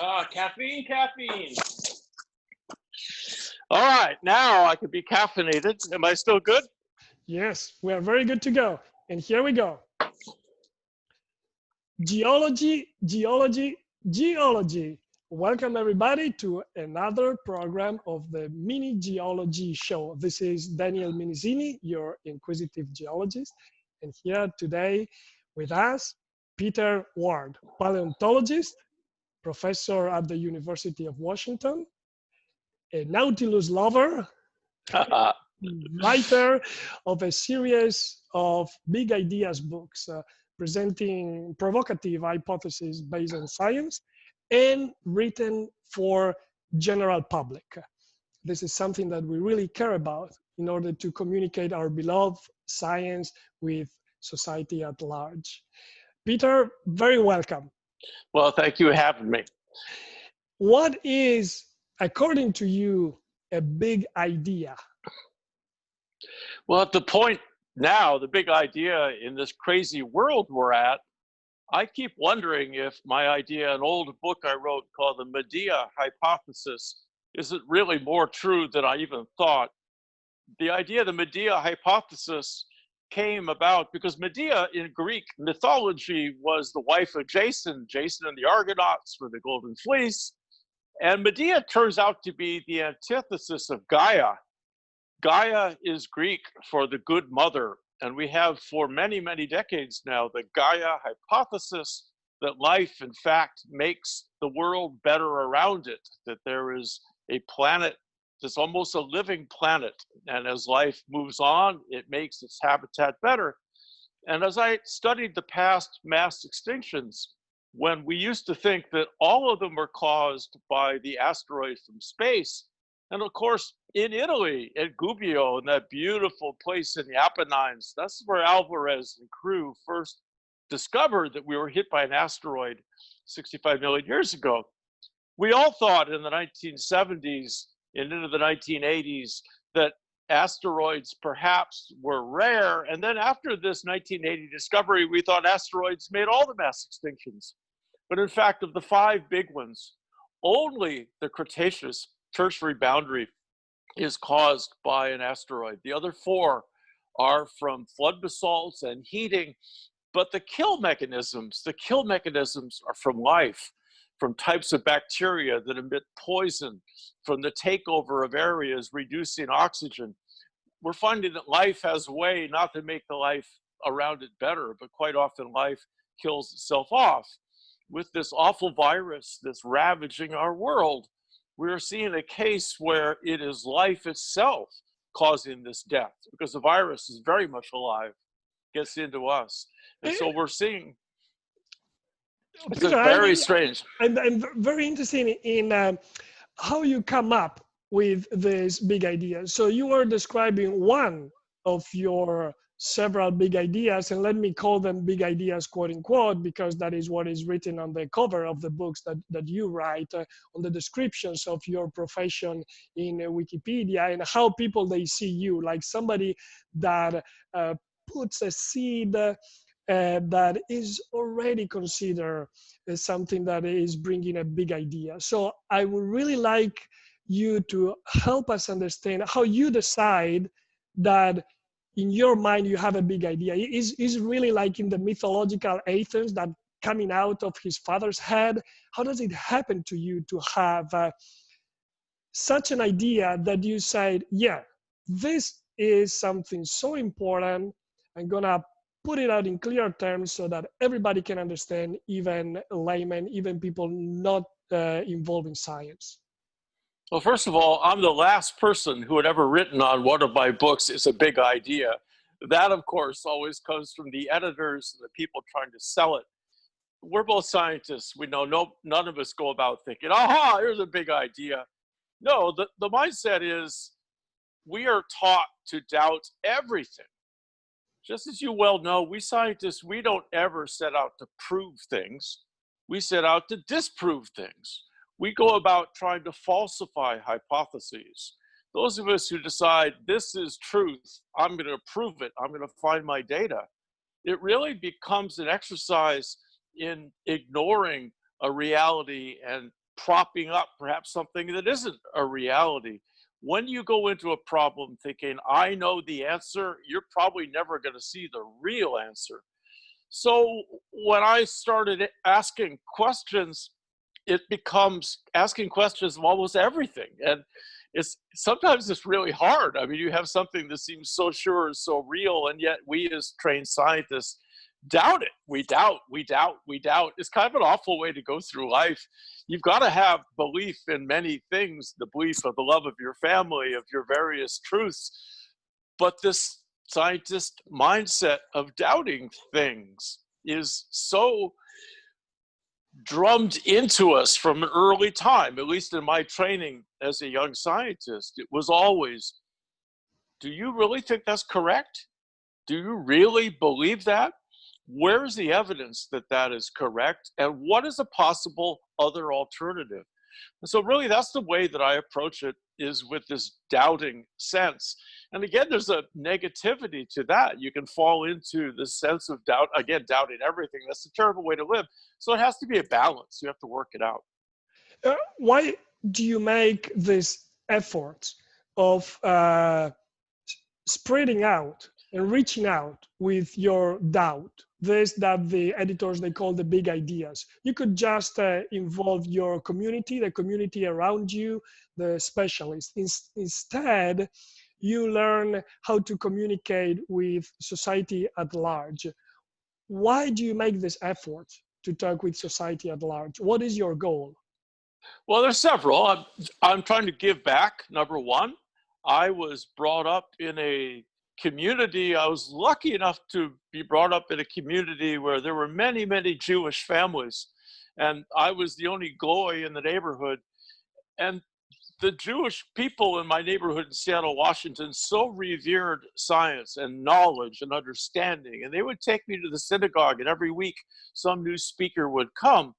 Caffeine, caffeine. All right, now I can be caffeinated. Am I still good? Yes, we are very good to go. And here we go. Geology, geology, geology. Welcome everybody to another program of the Mini Geology Show. This is Daniel Minisini, your inquisitive geologist. And here today with us, Peter Ward, paleontologist, professor at the University of Washington, a Nautilus lover, writer of a series of big ideas books presenting provocative hypotheses based on science and written for general public. This is something that we really care about in order to communicate our beloved science with society at large. Peter, very welcome. Well, thank you for having me. What is, according to you, a big idea? Well, at the point now, the big idea in this crazy world we're at, I keep wondering if my idea, an old book I wrote called the Medea Hypothesis, isn't really more true than I even thought. The idea of the Medea Hypothesis came about because Medea in Greek mythology was the wife of Jason. Jason and the Argonauts were the Golden Fleece. And Medea turns out to be the antithesis of Gaia. Gaia is Greek for the good mother. And we have for many, many decades now the Gaia hypothesis that life, in fact, makes the world better around it, that there is a planet that's almost a living planet. And as life moves on, it makes its habitat better. And as I studied the past mass extinctions, when we used to think that all of them were caused by the asteroids from space, and of course, in Italy, at Gubbio, in that beautiful place in the Apennines, that's where Alvarez and crew first discovered that we were hit by an asteroid 65 million years ago. We all thought in the 1970s and into the 1980s that asteroids perhaps were rare. And then after this 1980 discovery, we thought asteroids made all the mass extinctions. But in fact, of the 5 big ones, only the Cretaceous tertiary boundary is caused by an asteroid. The other 4 are from flood basalts and heating, but the kill mechanisms are from life, from types of bacteria that emit poison, from the takeover of areas, reducing oxygen. We're finding that life has a way not to make the life around it better, but quite often life kills itself off. With this awful virus that's ravaging our world, we're seeing a case where it is life itself causing this death, because the virus is very much alive, gets into us. And so we're seeing, it's Peter, very strange. I'm very interested in how you come up with this big idea. So you were describing one of your several big ideas, and let me call them big ideas, quote unquote, because that is what is written on the cover of the books that you write, on the descriptions of your profession in Wikipedia, and how people, they see you, like somebody that puts a seed that is already considered as something that is bringing a big idea. So I would really like you to help us understand how you decide that in your mind you have a big idea. Is really like in the mythological Athens, that coming out of his father's head? How does it happen to you to have such an idea that you said, yeah, this is something so important, I'm gonna put it out in clear terms so that everybody can understand, even laymen, even people not involved in science? Well, first of all, I'm the last person who had ever written on one of my books is a big idea. That, of course, always comes from the editors and the people trying to sell it. We're both scientists. We know none of us go about thinking, aha, here's a big idea. No, the mindset is we are taught to doubt everything. Just as you well know, we scientists, we don't ever set out to prove things. We set out to disprove things. We go about trying to falsify hypotheses. Those of us who decide this is truth, I'm going to prove it, I'm going to find my data, it really becomes an exercise in ignoring a reality and propping up perhaps something that isn't a reality. When you go into a problem thinking, I know the answer, you're probably never going to see the real answer. So when I started asking questions, it becomes asking questions of almost everything. And sometimes it's really hard. I mean, you have something that seems so sure and so real, and yet we as trained scientists doubt it. We doubt, we doubt, we doubt. It's kind of an awful way to go through life. You've got to have belief in many things, the belief of the love of your family, of your various truths. But this scientist mindset of doubting things is so drummed into us from an early time, at least in my training as a young scientist. It was always, do you really think that's correct? Do you really believe that? Where's the evidence that that is correct? And what is a possible other alternative? And so really that's the way that I approach it, is with this doubting sense. And again, there's a negativity to that. You can fall into the sense of doubt, again, doubting everything. That's a terrible way to live. So it has to be a balance. You have to work it out. Why do you make this effort of spreading out and reaching out with your doubt? This that the editors, they call the big ideas. You could just involve your community, the community around you, the specialists. Instead, you learn how to communicate with society at large. Why do you make this effort to talk with society at large? What is your goal? Well, there's several. I'm trying to give back, number one. I was brought up in a community. I was lucky enough to be brought up in a community where there were many, many Jewish families. And I was the only goy in the neighborhood. And the Jewish people in my neighborhood in Seattle, Washington, so revered science and knowledge and understanding. And they would take me to the synagogue, and every week some new speaker would come.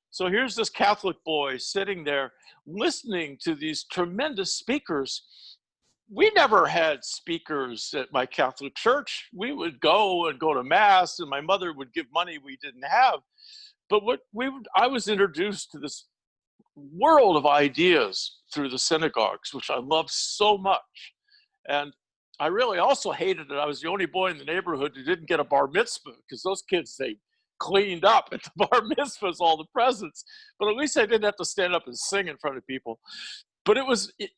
So here's this Catholic boy sitting there listening to these tremendous speakers. We never had speakers at my Catholic church. We would go to mass, and my mother would give money we didn't have. But I was introduced to this world of ideas through the synagogues, which I loved so much. And I really also hated it. I was the only boy in the neighborhood who didn't get a bar mitzvah, because those kids, they cleaned up at the bar mitzvahs, all the presents. But at least I didn't have to stand up and sing in front of people. But it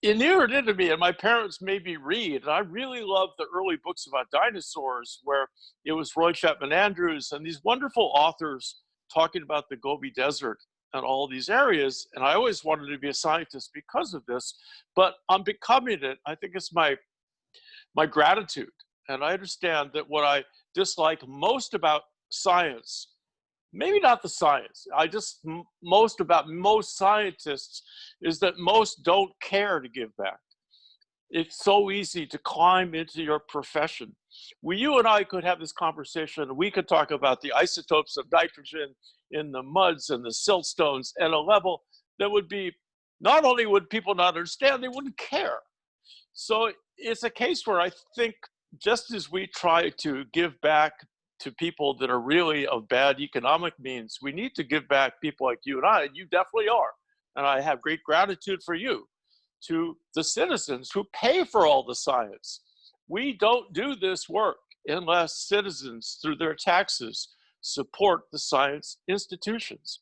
inured into me, and my parents made me read. And I really loved the early books about dinosaurs, where it was Roy Chapman Andrews and these wonderful authors talking about the Gobi Desert and all these areas. And I always wanted to be a scientist because of this, but I'm becoming it. I think it's my gratitude. And I understand that what I dislike most about science, maybe not the science, most about most scientists, is that most don't care to give back. It's so easy to climb into your profession. You and I could have this conversation. We could talk about the isotopes of nitrogen in the muds and the siltstones at a level that would be, not only would people not understand, they wouldn't care. So it's a case where I think, just as we try to give back to people that are really of bad economic means, we need to give back people like you and I, and you definitely are. And I have great gratitude for you, to the citizens who pay for all the science. We don't do this work unless citizens, through their taxes, support the science institutions.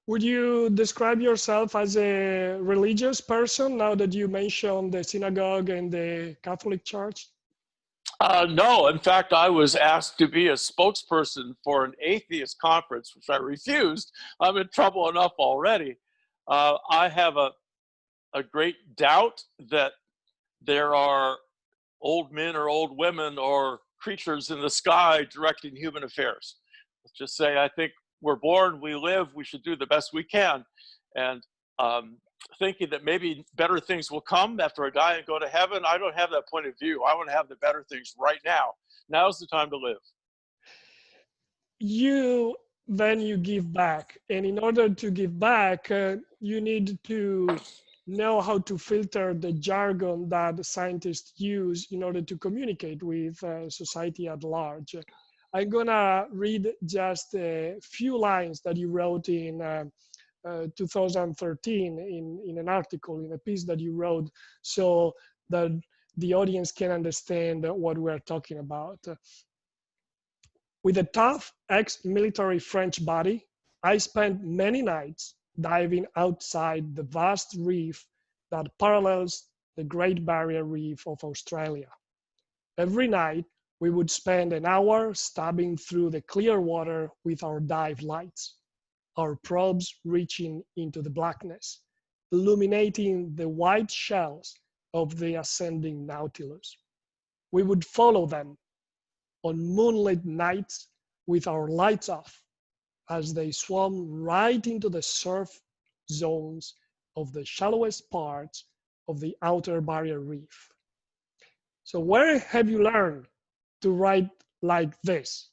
Would you describe yourself as a religious person, now that you mentioned the synagogue and the Catholic Church? No, in fact, I was asked to be a spokesperson for an atheist conference, which I refused. I'm in trouble enough already. I have a great doubt that there are old men or old women or creatures in the sky directing human affairs. Let's just say, I think we're born, we live, we should do the best we can. And thinking that maybe better things will come after I die and go to heaven, I don't have that point of view. I want to have the better things right now. Now's the time to live. You give back. And in order to give back, you need to know how to filter the jargon that scientists use in order to communicate with society at large. I'm gonna read just a few lines that you wrote in 2013 in an article, in a piece that you wrote, so that the audience can understand what we're talking about. With a tough ex-military French body, I spent many nights diving outside the vast reef that parallels the Great Barrier Reef of Australia. Every night, we would spend an hour stabbing through the clear water with our dive lights, our probes reaching into the blackness, illuminating the white shells of the ascending Nautilus. We would follow them on moonlit nights with our lights off as they swam right into the surf zones of the shallowest parts of the outer barrier reef. So where have you learned to write like this?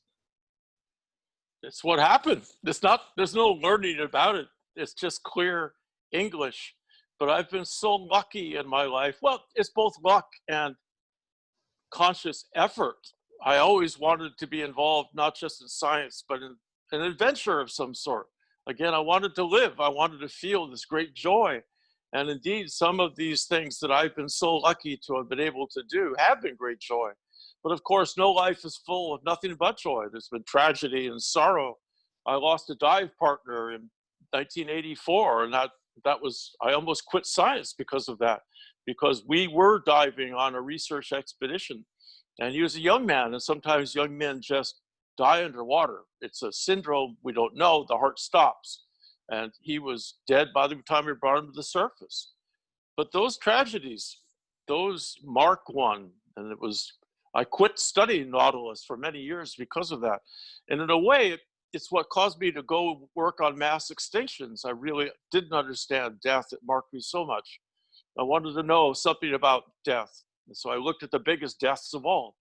It's what happened. There's no learning about it. It's just clear English. But I've been so lucky in my life. Well, it's both luck and conscious effort. I always wanted to be involved, not just in science, but in an adventure of some sort. Again, I wanted to live. I wanted to feel this great joy. And indeed, some of these things that I've been so lucky to have been able to do have been great joy. But of course, no life is full of nothing but joy. There's been tragedy and sorrow. I lost a dive partner in 1984, and that was, I almost quit science because of that, because we were diving on a research expedition. And he was a young man, and sometimes young men just die underwater. It's a syndrome we don't know, the heart stops. And he was dead by the time we brought him to the surface. But those tragedies, those mark one. And I quit studying Nautilus for many years because of that. And in a way, it's what caused me to go work on mass extinctions. I really didn't understand death. It marked me so much. I wanted to know something about death. And so I looked at the biggest deaths of all.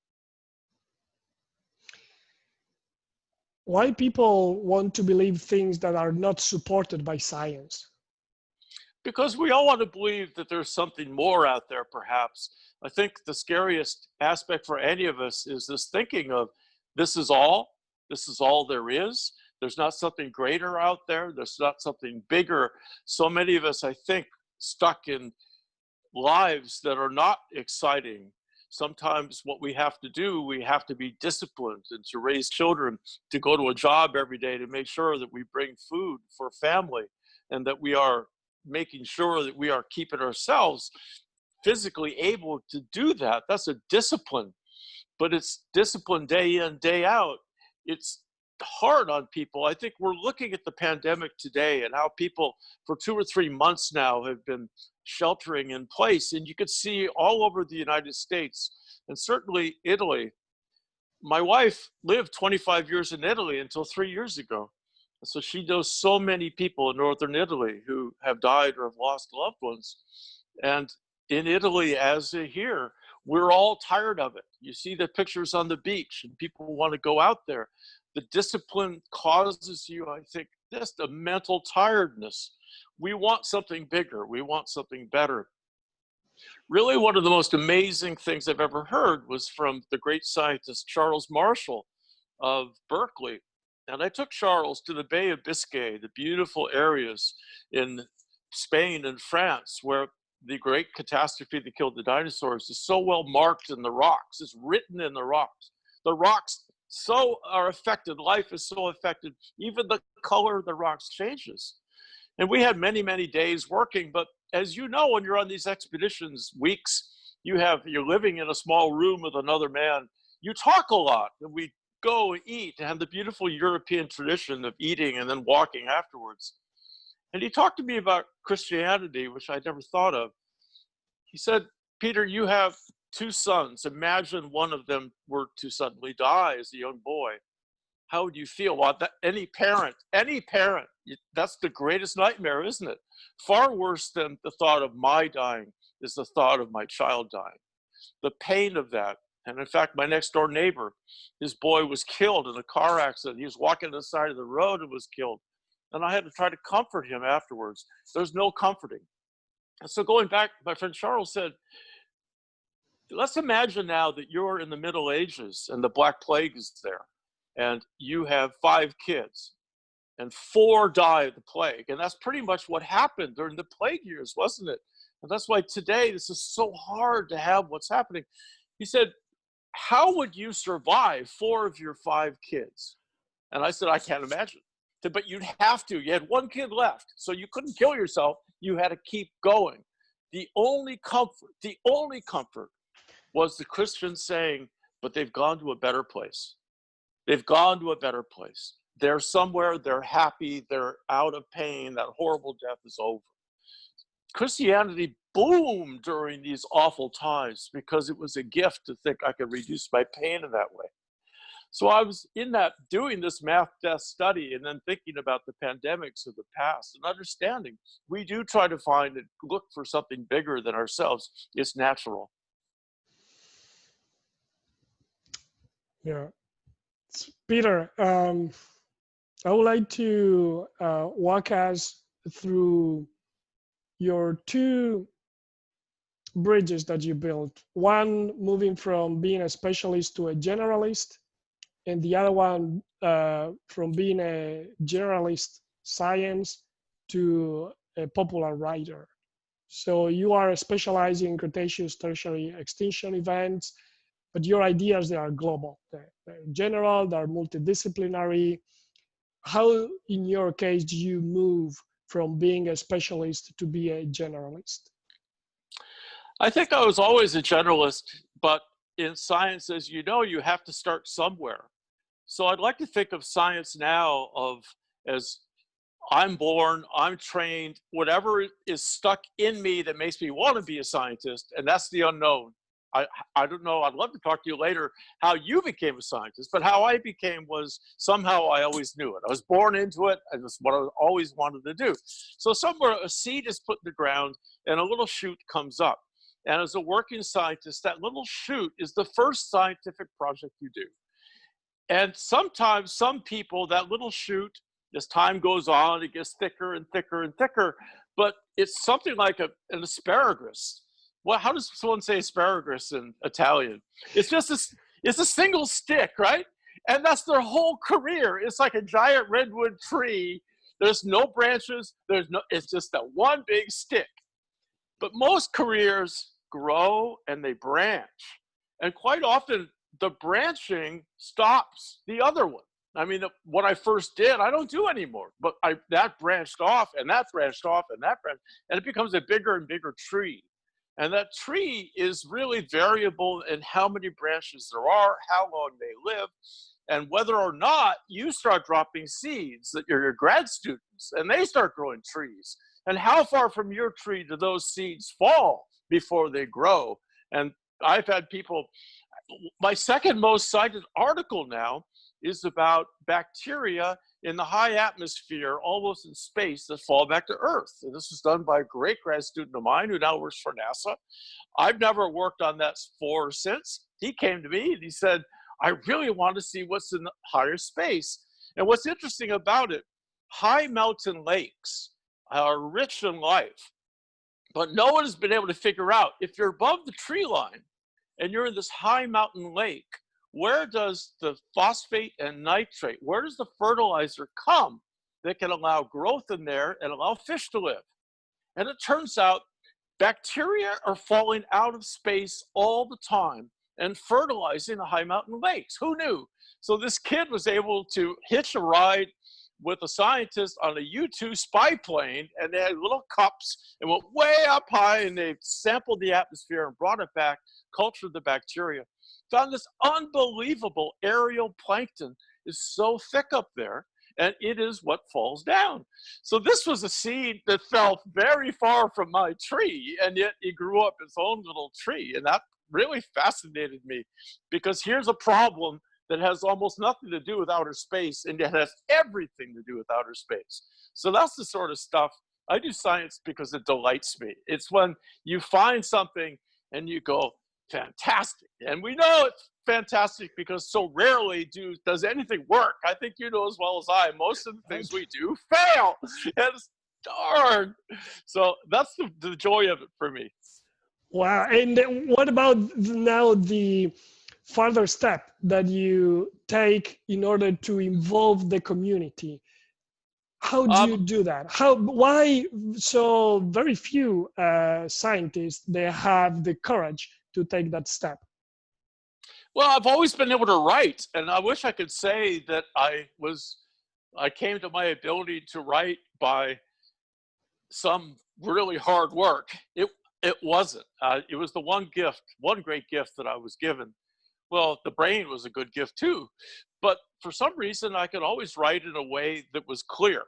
Why people want to believe things that are not supported by science? Because we all want to believe that there's something more out there, perhaps. I think the scariest aspect for any of us is this thinking of this is all there is. There's not something greater out there. There's not something bigger. So many of us, I think, stuck in lives that are not exciting. Sometimes what we have to do, we have to be disciplined, and to raise children, to go to a job every day, to make sure that we bring food for family, and that we are making sure that we are keeping ourselves physically able to do that. That's a discipline, but it's discipline day in, day out. It's hard on people. I think we're looking at the pandemic today and how people for 2 or 3 months now have been sheltering in place. And you could see all over the United States, and certainly Italy. My wife lived 25 years in Italy until 3 years ago. So she knows so many people in northern Italy who have died or have lost loved ones. And in Italy, as here, we're all tired of it. You see the pictures on the beach and people want to go out there. The discipline causes you, I think, just a mental tiredness. We want something bigger. We want something better. Really, one of the most amazing things I've ever heard was from the great scientist Charles Marshall of Berkeley. And I took Charles to the Bay of Biscay, the beautiful areas in Spain and France, where the great catastrophe that killed the dinosaurs is so well marked in the rocks. It's written in the rocks. The rocks so are affected. Life is so affected. Even the color of the rocks changes. And we had many, many days working. But as you know, when you're on these expeditions, weeks, you're living in a small room with another man. You talk a lot. And we go eat and have the beautiful European tradition of eating and then walking afterwards. And he talked to me about Christianity, which I never thought of. He said, Peter, you have 2 sons. Imagine one of them were to suddenly die as a young boy. How would you feel? Well, any parent, that's the greatest nightmare, isn't it? Far worse than the thought of my dying is the thought of my child dying. The pain of that. And in fact, my next door neighbor, his boy was killed in a car accident. He was walking on the side of the road and was killed. And I had to try to comfort him afterwards. There's no comforting. And so going back, my friend Charles said, let's imagine now that you're in the Middle Ages and the Black Plague is there, and you have 5 kids. and 4 die of the plague. And that's pretty much what happened during the plague years, wasn't it? And that's why today this is so hard to have what's happening. He said, how would you survive 4 of your 5 kids? And I said, I can't imagine. But you'd have to. You had 1 kid left, so you couldn't kill yourself. You had to keep going. The only comfort was the Christians saying, but they've gone to a better place. They've gone to a better place. They're somewhere, they're happy, they're out of pain, that horrible death is over. Christianity boomed during these awful times because it was a gift to think I could reduce my pain in that way. So I was in that, doing this math death study and then thinking about the pandemics of the past and understanding we do try to find and look for something bigger than ourselves. It's natural. Yeah. Peter, I would like to walk us through your 2 bridges that you built. One moving from being a specialist to a generalist, and the other one from being a generalist science to a popular writer. So you are specializing in Cretaceous tertiary extinction events, but your ideas, they are global. They're general, they're multidisciplinary. How, in your case, do you move from being a specialist to be a generalist? I think I was always a generalist, but in science, as you know, you have to start somewhere. So I'd like to think of science now as I'm born, I'm trained, whatever is stuck in me that makes me want to be a scientist, and that's the unknown. I don't know, I'd love to talk to you later how you became a scientist, but how I became was somehow I always knew it. I was born into it, and it's what I always wanted to do. So somewhere a seed is put in the ground and a little shoot comes up. And as a working scientist, that little shoot is the first scientific project you do. And sometimes some people, that little shoot, as time goes on, it gets thicker and thicker and thicker, but it's something like an asparagus. Well, how does someone say asparagus in Italian? It's just it's a single stick, right? And that's their whole career. It's like a giant redwood tree. There's no branches. It's just that one big stick. But most careers grow and they branch. And quite often the branching stops the other one. I mean, what I first did, I don't do anymore, but that branched off and that branched off and that branched, and it becomes a bigger and bigger tree. And that tree is really variable in how many branches there are, how long they live, and whether or not you start dropping seeds that you're your grad students and they start growing trees. And how far from your tree do those seeds fall before they grow? And I've had people, my second most cited article now is about bacteria in the high atmosphere, almost in space, that fall back to Earth. And this was done by a great grad student of mine who now works for NASA. I've never worked on that for since. He came to me and he said, I really want to see what's in the higher space. And what's interesting about it, high mountain lakes are rich in life, but no one has been able to figure out, if you're above the tree line and you're in this high mountain lake, where does the phosphate and nitrate, where does the fertilizer come that can allow growth in there and allow fish to live? And it turns out bacteria are falling out of space all the time and fertilizing the high mountain lakes. Who knew? So this kid was able to hitch a ride with a scientist on a U-2 spy plane, and they had little cups and went way up high, and they sampled the atmosphere and brought it back, cultured the bacteria. Found this unbelievable aerial plankton is so thick up there, and it is what falls down. So this was a seed that fell very far from my tree, and yet it grew up its own little tree. And that really fascinated me, because here's a problem that has almost nothing to do with outer space, and yet has everything to do with outer space. So that's the sort of stuff. I do science because it delights me. It's when you find something and you go, fantastic. And we know it's fantastic because so rarely does anything work. I think you know as well as I, most of the things we do fail. And it's darn. So that's the joy of it for me. Wow. And what about now the further step that you take in order to involve the community? How do you do that? Why so very few scientists, they have the courage to take that step? Well, I've always been able to write, and I wish I could say that I came to my ability to write by some really hard work. It wasn't. It was the one great gift that I was given. Well, the brain was a good gift too, but for some reason I could always write in a way that was clear,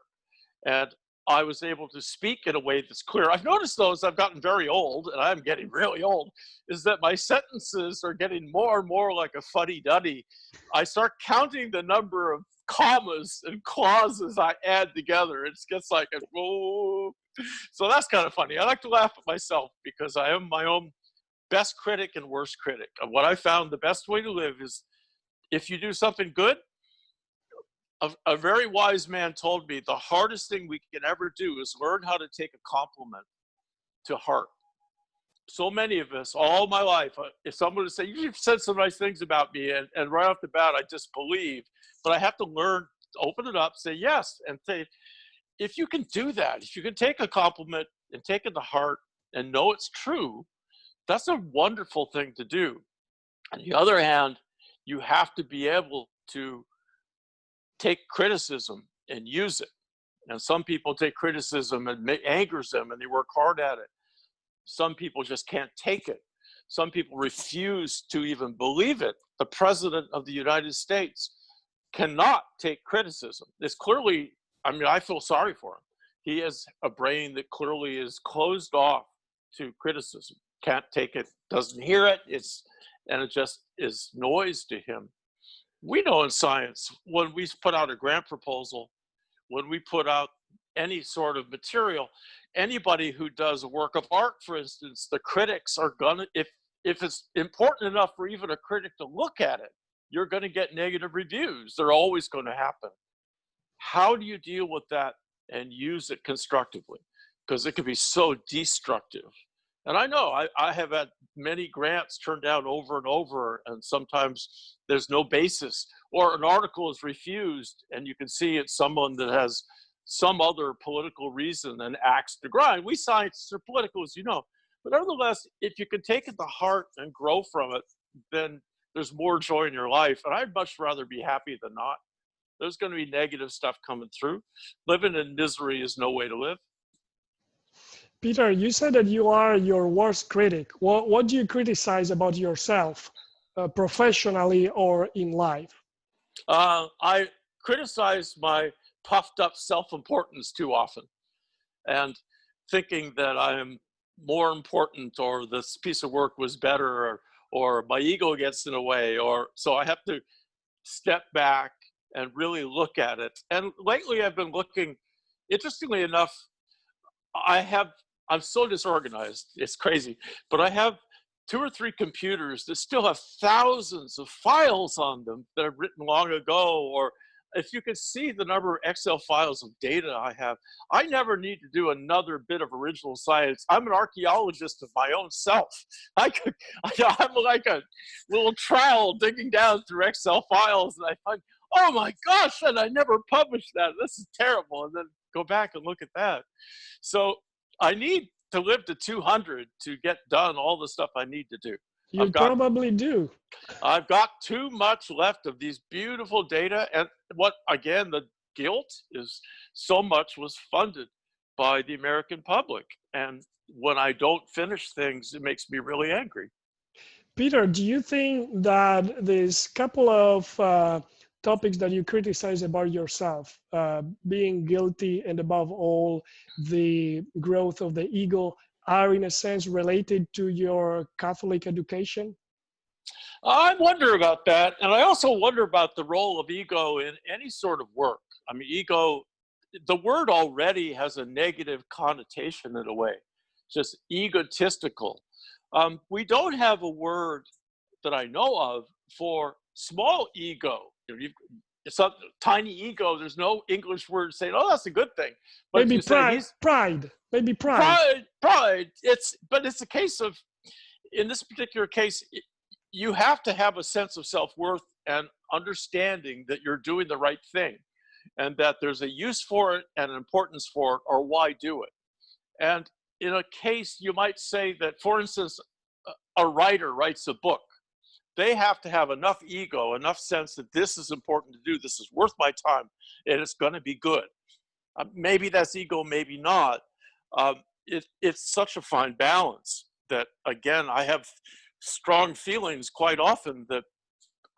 and I was able to speak in a way that's clear. I've noticed though, as I've gotten very old, and I'm getting really old, is that my sentences are getting more and more like a fuddy-duddy. I start counting the number of commas and clauses I add together. It gets like a, oh. So that's kind of funny. I like to laugh at myself because I am my own best critic and worst critic. And what I found the best way to live is if you do something good, a very wise man told me the hardest thing we can ever do is learn how to take a compliment to heart. So many of us, all my life, if someone would say, you've said some nice things about me, and right off the bat, I disbelieve, but I have to learn to open it up, say yes, and say, if you can do that, if you can take a compliment and take it to heart and know it's true, that's a wonderful thing to do. On the other hand, you have to be able to take criticism and use it. And some people take criticism and it angers them and they work hard at it. Some people just can't take it. Some people refuse to even believe it. The President of the United States cannot take criticism. It's clearly, I mean, I feel sorry for him. He has a brain that clearly is closed off to criticism. Can't take it, doesn't hear it, and it just is noise to him. We know in science, when we put out a grant proposal, when we put out any sort of material, anybody who does a work of art, for instance, the critics are gonna, if it's important enough for even a critic to look at it, you're gonna get negative reviews. They're always gonna happen. How do you deal with that and use it constructively? Because it can be so destructive. And I know I have had many grants turned down over and over, and sometimes there's no basis, or an article is refused, and you can see it's someone that has some other political reason and axe to grind. We scientists are political, as you know, but nevertheless, if you can take it to heart and grow from it, then there's more joy in your life. And I'd much rather be happy than not. There's going to be negative stuff coming through. Living in misery is no way to live. Peter, you said that you are your worst critic. What do you criticize about yourself, professionally or in life? I criticize my puffed up self-importance too often, and thinking that I am more important, or this piece of work was better, or my ego gets in the way, or so I have to step back and really look at it. And lately I've been looking, interestingly enough, I'm so disorganized, it's crazy, but I have 2 or 3 computers that still have thousands of files on them that I've written long ago. Or if you could see the number of Excel files of data I have, I never need to do another bit of original science. I'm an archaeologist of my own self. I'm like a little trowel digging down through Excel files, and I find, oh my gosh, and I never published that. This is terrible. And then go back and look at that. So I need to live to 200 to get done all the stuff I need to do. You probably do. I've got too much left of these beautiful data. And what, again, the guilt is so much was funded by the American public. And when I don't finish things, it makes me really angry. Peter, do you think that this couple of topics that you criticize about yourself, being guilty, and above all, the growth of the ego, are in a sense related to your Catholic education? I wonder about that. And I also wonder about the role of ego in any sort of work. I mean, ego, the word already has a negative connotation in a way, just egotistical. We don't have a word that I know of for small ego. It's a tiny ego. There's no English word saying, "Oh, that's a good thing." But maybe pride. Maybe pride. Pride. But it's a case of, in this particular case, you have to have a sense of self-worth and understanding that you're doing the right thing. and that there's a use for it and an importance for it, or why do it? And in a case, you might say that, for instance, a writer writes a book. They have to have enough ego, enough sense that this is important to do, this is worth my time, and it's going to be good. Maybe that's ego, maybe not. It's such a fine balance that, again, I have strong feelings quite often that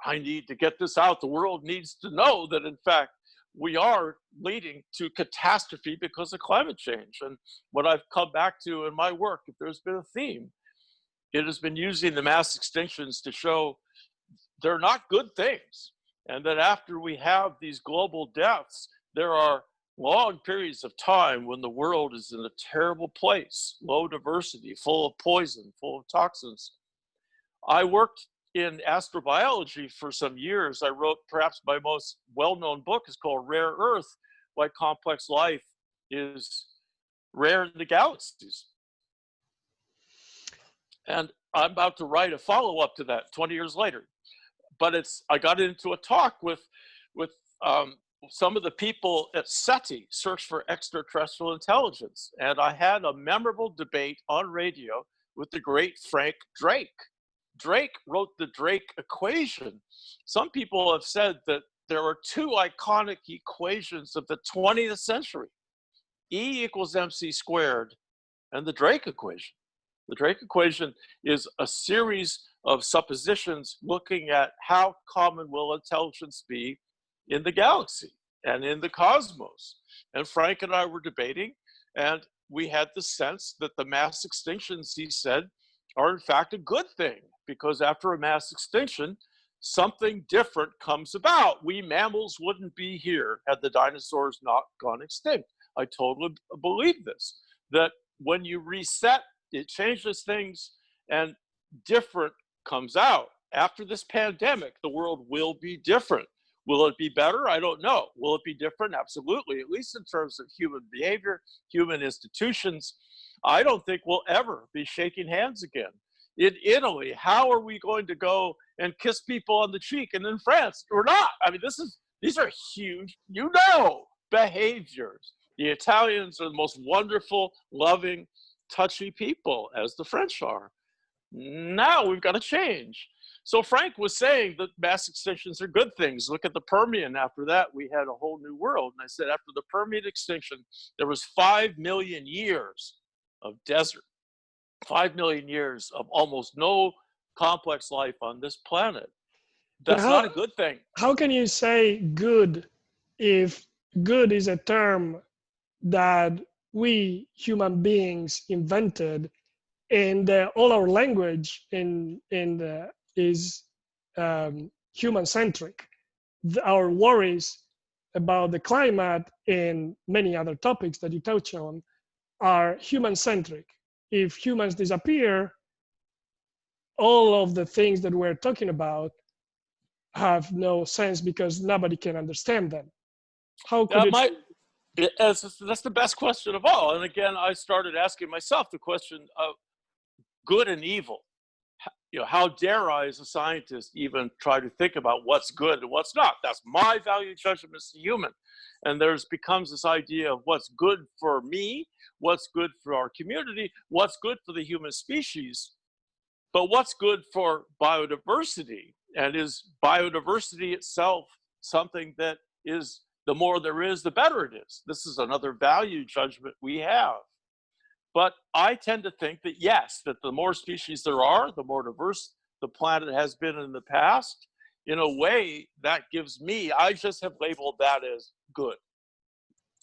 I need to get this out. The world needs to know that, in fact, we are leading to catastrophe because of climate change. And what I've come back to in my work, if there's been a theme, it has been using the mass extinctions to show they're not good things. And that after we have these global deaths, there are long periods of time when the world is in a terrible place, low diversity, full of poison, full of toxins. I worked in astrobiology for some years. I wrote perhaps my most well-known book is called Rare Earth, Why Complex Life is Rare in the Galaxies. And I'm about to write a follow-up to that 20 years later. But I got into a talk with some of the people at SETI, Search for Extraterrestrial Intelligence. And I had a memorable debate on radio with the great Frank Drake. Drake wrote the Drake equation. Some people have said that there are two iconic equations of the 20th century, E equals mc squared and the Drake equation. The Drake equation is a series of suppositions looking at how common will intelligence be in the galaxy and in the cosmos. And Frank and I were debating, and we had the sense that the mass extinctions, he said, are in fact a good thing, because after a mass extinction, something different comes about. We mammals wouldn't be here had the dinosaurs not gone extinct. I totally believe this, that when you reset, it changes things and different comes out. After this pandemic, the world will be different. Will it be better? I don't know. Will it be different? Absolutely, at least in terms of human behavior, human institutions. I don't think we'll ever be shaking hands again. In Italy, how are we going to go and kiss people on the cheek? And in France, we're not. I mean, these are huge, behaviors. The Italians are the most wonderful, loving, touchy people, as the French are. Now we've got to change. So Frank was saying that mass extinctions are good things. Look at the Permian. After that, we had a whole new world. And I said, after the Permian extinction, there was 5 million years of desert, 5 million years of almost no complex life on this planet. That's not a good thing. How can you say good if good is a term that we human beings invented, and all our language is human-centric? Our worries about the climate and many other topics that you touch on are human-centric. If humans disappear, all of the things that we're talking about have no sense because nobody can understand them. How could that's the best question of all. And again, I started asking myself the question of good and evil. You know, how dare I, as a scientist, even try to think about what's good and what's not? That's my value judgment as a human. And becomes this idea of what's good for me, what's good for our community, what's good for the human species, but what's good for biodiversity? And is biodiversity itself something that is, the more there is, the better it is? This is another value judgment we have. But I tend to think that yes, that the more species there are, the more diverse the planet has been in the past. In a way, that gives me, I just have labeled that as good.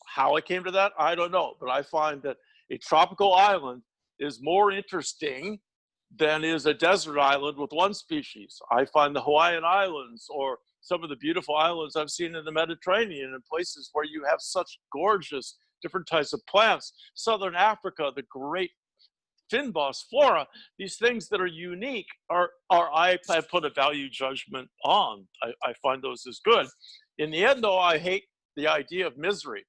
How I came to that, I don't know. But I find that a tropical island is more interesting than is a desert island with one species. I find the Hawaiian Islands, or some of the beautiful islands I've seen in the Mediterranean, and places where you have such gorgeous different types of plants. Southern Africa, the great fynbos flora, these things that are unique I put a value judgment on. I find those as good. In the end, though, I hate the idea of misery.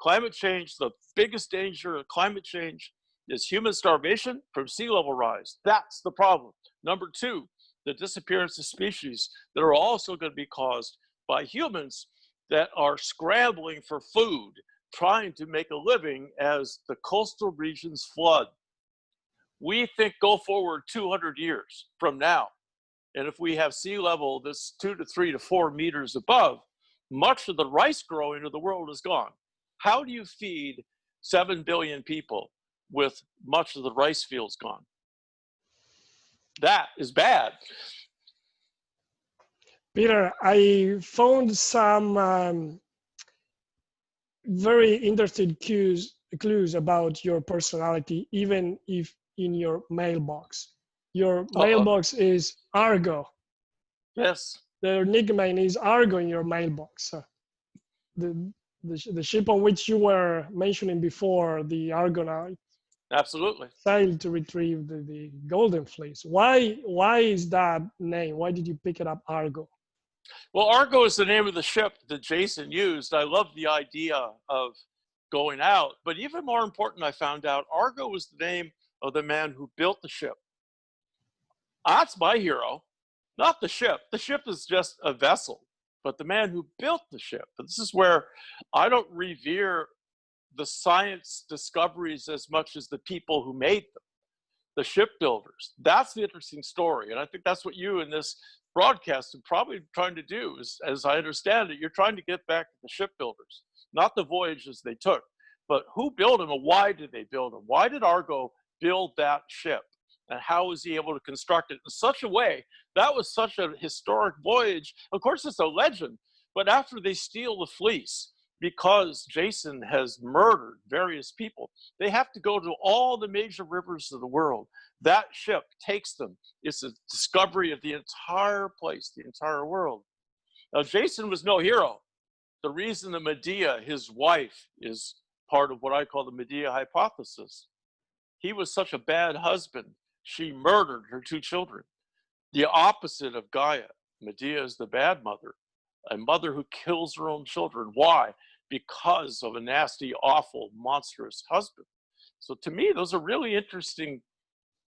Climate change, the biggest danger of climate change is human starvation from sea level rise. That's the problem. Number two, the disappearance of species that are also going to be caused by humans. that are scrambling for food, trying to make a living as the coastal regions flood. We think go forward 200 years from now, and if we have sea level that's 2 to 3 to 4 meters above, much of the rice growing of the world is gone. How do you feed 7 billion people with much of the rice fields gone? That is bad. Peter, I found some very interesting clues about your personality, even if in your mailbox. Your mailbox is Argo. Yes. Their nickname is Argo in your mailbox. The ship on which you were mentioning before, the Argonaut, Absolutely. sailed to retrieve the golden fleece. Why is that name? Why did you pick it up, Argo? Well, Argo is the name of the ship that Jason used. I love the idea of going out, but even more important, I found out Argo was the name of the man who built the ship. That's my hero, not the ship. The ship is just a vessel, but the man who built the ship. And this is where I don't revere the science discoveries as much as the people who made them, the shipbuilders. That's the interesting story. And I think that's what you in this broadcast are probably trying to do, is, as I understand it, you're trying to get back to the shipbuilders, not the voyages they took, but who built them and why did they build them? Why did Argo build that ship? And how was he able to construct it in such a way? That was such a historic voyage. Of course, it's a legend, but after they steal the fleece, because Jason has murdered various people, they have to go to all the major rivers of the world. That ship takes them. It's a discovery of the entire place, the entire world. Now, Jason was no hero. The reason that Medea, his wife, is part of what I call the Medea hypothesis. He was such a bad husband. She murdered her 2 children. The opposite of Gaia. Medea is the bad mother, a mother who kills her own children. Why? Because of a nasty, awful, monstrous husband. So to me, those are really interesting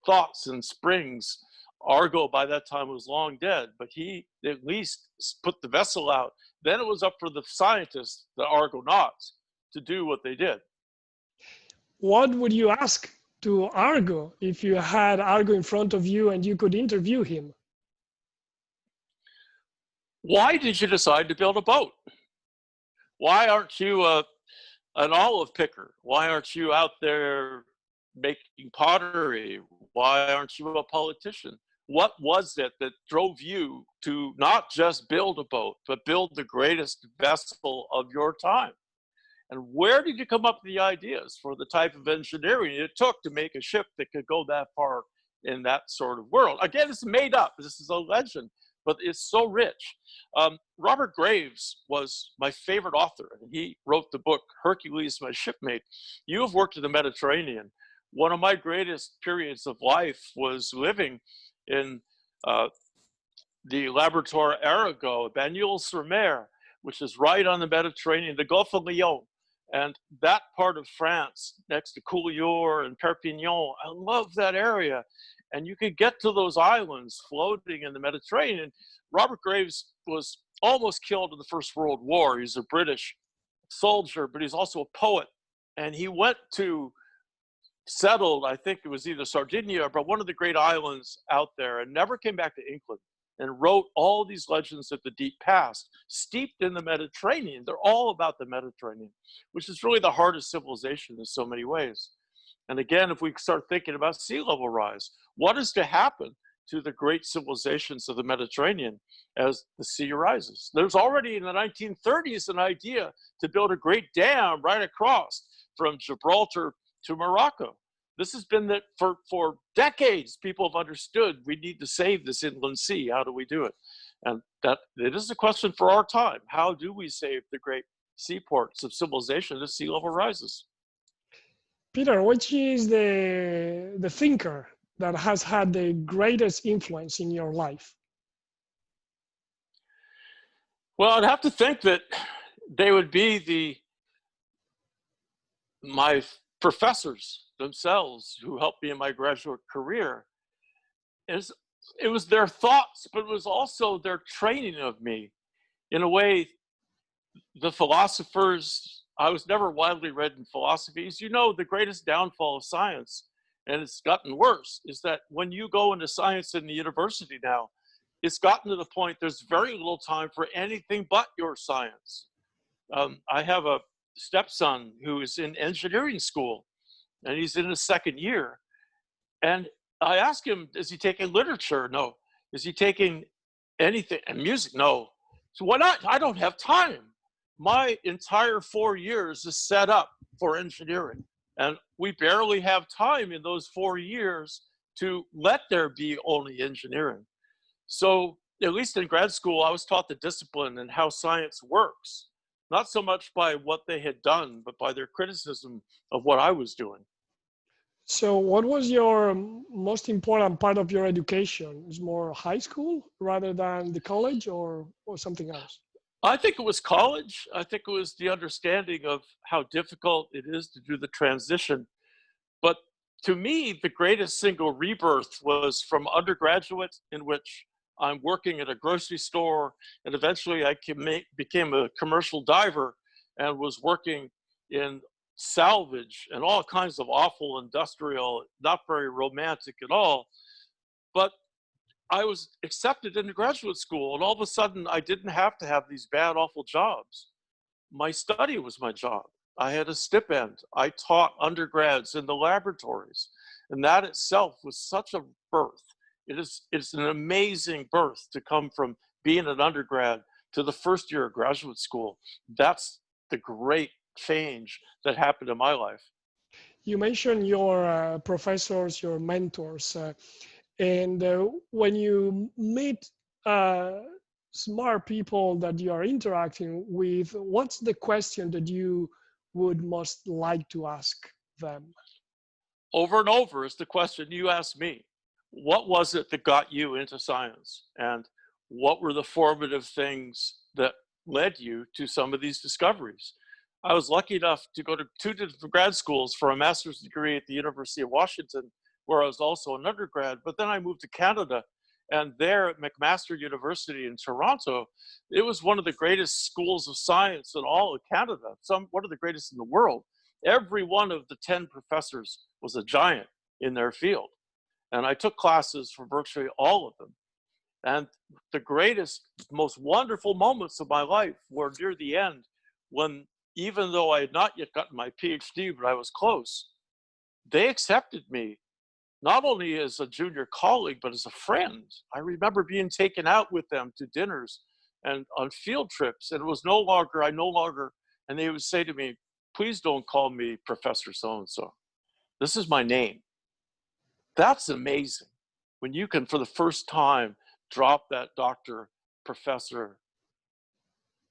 thoughts and springs. Argo by that time was long dead, but he at least put the vessel out. Then it was up for the scientists, the Argonauts, to do what they did. What would you ask to Argo if you had Argo in front of you and you could interview him? Why did you decide to build a boat? Why aren't you an olive picker? Why aren't you out there making pottery? Why aren't you a politician? What was it that drove you to not just build a boat, but build the greatest vessel of your time? And where did you come up with the ideas for the type of engineering it took to make a ship that could go that far in that sort of world? Again, it's made up. This is a legend, but it's so rich. Robert Graves was my favorite author. He wrote the book, Hercules, My Shipmate. You have worked in the Mediterranean. One of my greatest periods of life was living in the Laboratoire Arago, Bagnols-sur-Mer, which is right on the Mediterranean, the Gulf of Lyon. And that part of France, next to Collioure and Perpignan, I love that area. And you could get to those islands floating in the Mediterranean. Robert Graves was almost killed in the First World War. He's a British soldier, but he's also a poet. And he went to settled, I think it was either Sardinia, but one of the great islands out there, and never came back to England, and wrote all these legends of the deep past, steeped in the Mediterranean. They're all about the Mediterranean, which is really the heart of civilization in so many ways. And again, if we start thinking about sea level rise, what is to happen to the great civilizations of the Mediterranean as the sea rises? There's already in the 1930s an idea to build a great dam right across from Gibraltar to Morocco. This has been that for decades, people have understood we need to save this inland sea. How do we do it? And that it is a question for our time. How do we save the great seaports of civilization as sea level rises? Peter, which is the thinker that has had the greatest influence in your life? Well, I'd have to think that they would be my professors themselves who helped me in my graduate career. It was their thoughts, but it was also their training of me in a way the philosophers, I was never widely read in philosophies. You know, the greatest downfall of science, and it's gotten worse, is that when you go into science in the university now, it's gotten to the point there's very little time for anything but your science. I have a stepson who is in engineering school, and he's in his second year. And I asked him, is he taking literature? No. Is he taking anything? And music? No. So why not? I don't have time. My entire 4 years is set up for engineering. And we barely have time in those 4 years to let there be only engineering. So at least in grad school, I was taught the discipline and how science works, not so much by what they had done, but by their criticism of what I was doing. So what was your most important part of your education? Is more high school rather than the college, or something else? I think it was college. I think it was the understanding of how difficult it is to do the transition. But to me, the greatest single rebirth was from undergraduate, in which I'm working at a grocery store, and eventually I became a commercial diver and was working in salvage and all kinds of awful industrial, not very romantic at all. But I was accepted into graduate school, and all of a sudden I didn't have to have these bad, awful jobs. My study was my job. I had a stipend. I taught undergrads in the laboratories, and that itself was such a birth. It's an amazing birth to come from being an undergrad to the first year of graduate school. That's the great change that happened in my life. You mentioned your professors, your mentors, and when you meet smart people that you are interacting with, what's the question that you would most like to ask them? Over and over is the question you asked me. What was it that got you into science? And what were the formative things that led you to some of these discoveries? I was lucky enough to go to 2 different grad schools for a master's degree at the University of Washington, where I was also an undergrad. But then I moved to Canada, and there at McMaster University in Toronto, it was one of the greatest schools of science in all of Canada, one of the greatest in the world. Every one of the 10 professors was a giant in their field. And I took classes from virtually all of them. And the greatest, most wonderful moments of my life were near the end, when, even though I had not yet gotten my PhD, but I was close, they accepted me not only as a junior colleague, but as a friend. I remember being taken out with them to dinners and on field trips. And it was no longer, and they would say to me, please don't call me Professor so-and-so. This is my name. That's amazing. When you can, for the first time, drop that Dr. Professor